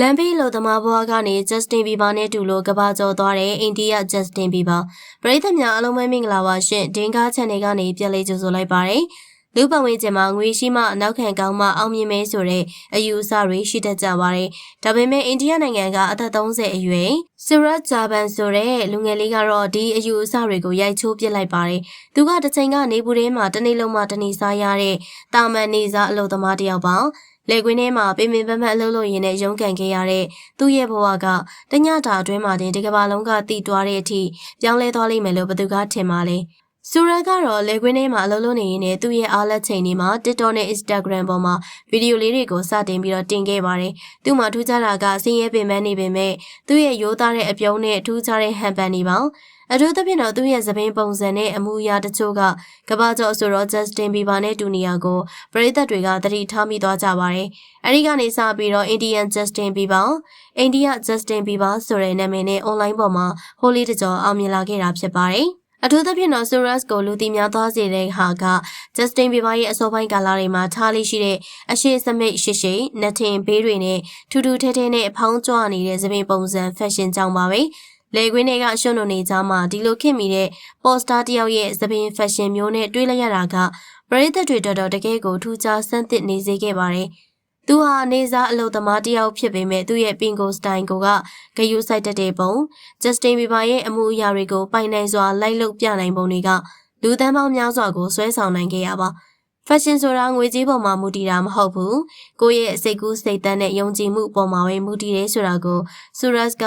လမ်ဘီလိုသမားဘွားကနေ Justin Bieber နဲ့တူလို့ကဘာကျော်သွားတဲ့အိန္ဒိယ Justin Bieber ပရိသတ်များအားလုံးပဲမင်္ဂလာပါရှင်ဒင်းကား channel ကနေပြန်လည်ကြိုဆိုလိုက်ပါတယ်လူပဝင်ကျင်မှာငွေရှိမှအနောက်ခံကောင်းမှအောင်မြင်မဲဆိုတဲ့အယူအဆတွေရှိတတ်ကြပါတယ်ဒါပေမဲ့အိန္ဒိယနိုင်ငံကအသက်30အရွယ် Suraj Jaban ဆိုတဲ့လူငယ်လေးကတော့ဒီအယူအဆတွေကိုရိုက်ချိုးပစ်လိုက်ပါတယ်သူကတစ်ချိန်ကနေပူထဲမှာတနေ့လုံးမှတနေ့စားရတဲ့တာမန်နေစားအလုပ်သမားတစ်ယောက်ပါလေကွင်းထဲမှာပင်ပင်ပန်းပန်းအလုပ်လုပ်ရင်းနဲ့ရုန်းကန်ခဲ့ရတဲ့သူ့ရဲ့ဘဝကတညတာအတွင်းမှာတင်ဒီကမ္ဘာလုံးကတည်သွားတဲ့အထိပြောင်းလဲသွားလိမ့်မယ်လို့ဘယ်သူကထင်ပါလဲဆူရာကတော့လေကွင်းထဲမှာအလုပ်လုပ်နေရင်းနဲ့သူ့ရဲ့အားလက်ချိန်တွေမှာ TikTok နဲ့ Instagram ပေါ်မှာဗီဒီယိုလေးတွေကိုစတင်ပြီးတော့တင်ခဲ့ပါတယ်။သူ့မှာထူးခြားတာကဆင်းရဲပင်ပန်းနေပေမဲ့သူ့ရဲ့ရိုးသားတဲ့အပြုံးနဲ့ထူးခြားတဲ့ဟန်ပန်တွေပါ။အထူးသဖြင့်တော့သူ့ရဲ့သပင်ပုံစံနဲ့အမူအရာတချို့ကကမ္ဘာကျော်ဆိုတော့ Justin Bieber နဲ့တူနေရကိုပရိသတ်တွေကသတိထားမိသွားကြပါတယ်။အဲဒီကနေစပြီးတော့ Indian Justin Bieber အိန္ဒိယ Justin Bieber ဆိုတဲ့နာမည်နဲ့ online ပေါ်မှာဟိုလေးတကြောအောင်မြင်လာခဲ့တာဖြစ်ပါတယ်။အထူးသဖြင့်တော့ Suraj ကိုလူသိများသွားစေတဲ့ဟာက Justin Bieber ရဲ့အစောပိုင်းကာလတွေမှာထားလေးရှိတဲ့အရှိစမိတ်ရှိရှိနှထင်ဘေးတွေနဲ့ထူထူထဲထဲနဲ့ဖောင်းကြွနေတဲ့သပင်ပုံစံ fashion ကြောင့်ပါပဲလေကွင်းတွေကရှုံ့နေကြမှာဒီလိုခင်မိတဲ့ poster တယောက်ရဲ့သပင် fashion မျိုးနဲ့တွေ့လိုက်ရတာကပရိသတ်တွေတော်တော်တကယ်ကိုထူးခြားဆန်းသစ်နေစေခဲ့ပါတယ်သူဟာနေစားအလုပ်သမားတယောက်ဖြစ်ပေမဲ့သူ့ရဲ့ပင်ကိုစတိုင်ကိုကဂယုစိုက်တတ်တဲ့ပုံ Justin Bieber ရဲ့အမှုအရာတွေကိုပိုင်နိုင်စွာလိုက်လုပ်ပြနိုင်ပုံတွေကလူသန်းပေါင်းများစွာကိုဆွဲဆောင်နိုင်ခဲ့ရပါ Fashion ဆိုတာငွေကြေးပေါ်မှာမူတည်တာမဟုတ်ဘူးကိုယ့်ရဲ့စိတ်ကူးစိတ်သန်းနဲ့ယုံကြည်မှုပေါ်မှာပဲမူတည်တယ်ဆိုတာကို Suraj က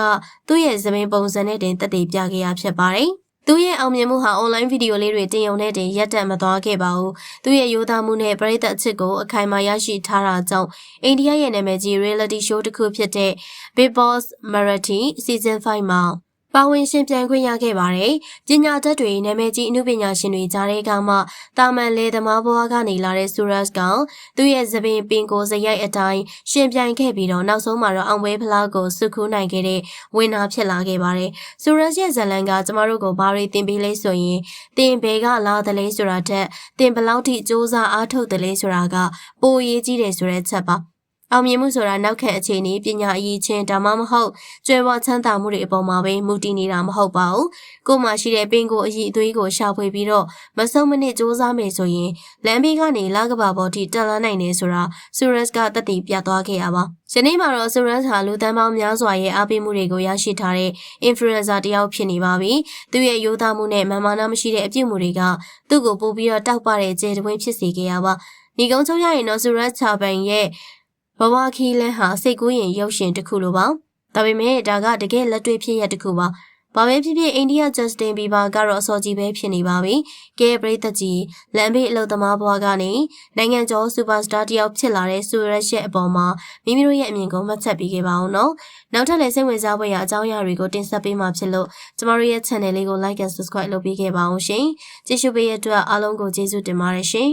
သူ့ရဲ့သပင်ပုံစံနဲ့တင်သက်သေပြခဲ့ရဖြစ်ပါတယ်သူရဲ့အောင်မြင်မှုဟာ online ဗီဒီယိုလေးတွေတင်ရုံနဲ့တင်ရပ်တန့်မသွားခဲ့ပါဘူး။သူရဲ့ရိုးသားမှုနဲ့ပရိသတ်အချစ်ကိုအခိုင်အမာရရှိထားတာကြောင့်အိန္ဒိယရဲ့နာမည်ကြီး reality show တစ်ခုဖြစ်တဲ့ Bigg Boss Marathi Season 5မှာပါဝင်ရှင်ပြိုင်ခွင့်ရခဲ့ပါတယ်။ပညာတတ်တွေနာမည်ကြီးအမှုပညာရှင်တွေကြားထဲကမှတာမန်လေသမားဘဝကနေလာတဲ့ Suraj ကသူ့ရဲ့သပင်ပင်ကိုစရိုက်အတိုင်းရှင်ပြိုင်ခဲ့ပြီးတော့နောက်ဆုံးမှာတော့အောင်ပွဲဖလားကိုစုခူးနိုင်ခဲ့တဲ့ဝင်နာဖြစ်လာခဲ့ပါတယ်။ Suraj ရဲ့ဇာတ်လမ်းကကျမတို့ကိုဘာတွေသင်ပေးလဲဆိုရင်တင်ဘယ်ကလာတယ်လဲဆိုတာထက်တင်ဘလောက်ထိစူးစမ်းအားထုတ်တယ်လဲဆိုတာကပိုအရေးကြီးတယ်ဆိုတဲ့ချက်ပါအောင်မြင်မှုဆိုတာနောက်ခံအခြေအနေပညာအရေးချင်းဒါမှမဟုတ်ကျွဲဝချမ်းသာမှုတွေအပေါ်မှာပဲမူတည်နေတာမဟုတ်ပါဘူးကိုယ်မှာရှိတဲ့ပင်ကိုအည်အသွေးကိုရှာဖွေပြီးတော့မဆုံးမနစ်စူးစမ်းမယ်ဆိုရင်လမ်းဘေးကနေလကဘာပေါ်ထိတက်လာနိုင်တယ်ဆိုတာ Suraj ကသက်သေပြသွားခဲ့ရပါယနေ့မှာတော့ Suraj ဟာလူသန်းပေါင်းများစွာရဲ့အားပေးမှုတွေကိုရရှိထားတဲ့ influencer တယောက်ဖြစ်နေပါပြီသူရဲ့ရိုးသားမှုနဲ့မာမာနာမရှိတဲ့အပြုအမူတွေကသူ့ကိုပို့ပြီးတော့တောက်ပတဲ့ကျေတဝင်းဖြစ်စေခဲ့ရပါဒီကုန်းချုပ်ရရင်တော့ Suraj Jaban ရဲ့ဘဝခီးလန်းဟာစိတ်ကူးရင်ရုပ်ရှင်တစ်ခုလိုပါဒါပေမဲ့ဒါကတကယ်လက်တွေ့ဖြစ်ရတစ်ခုပါဘာပဲဖြစ်ဖြစ်အိန္ဒိယ Justin Bieber ကတော့အစောကြီးပဲဖြစ်နေပါပြီကဲပရိသတ်ကြီးလမ်းဘေးအလုပ်သမားဘွားကနေနိုင်ငံကျော်စူပါစတာတယောက်ဖြစ်လာတဲ့ Suraj ရဲ့အပေါ်မှာမိမိတို့ရဲ့အမြင်ကိုမှတ်ချက်ပေးခဲ့ပါအောင်နော်နောက်ထပ်လည်းစိတ်ဝင်စားဖွယ်ရာအကြောင်းအရာတွေကိုတင်ဆက်ပေးမှာဖြစ်လို့ကျမတို့ရဲ့ channel လေးကို like and subscribe လုပ်ပေးခဲ့ပါအောင်ရှင်ကြည့်ရှုပေးရတဲ့အတွက်အားလုံးကိုကျေးဇူးတင်ပါတယ်ရှင်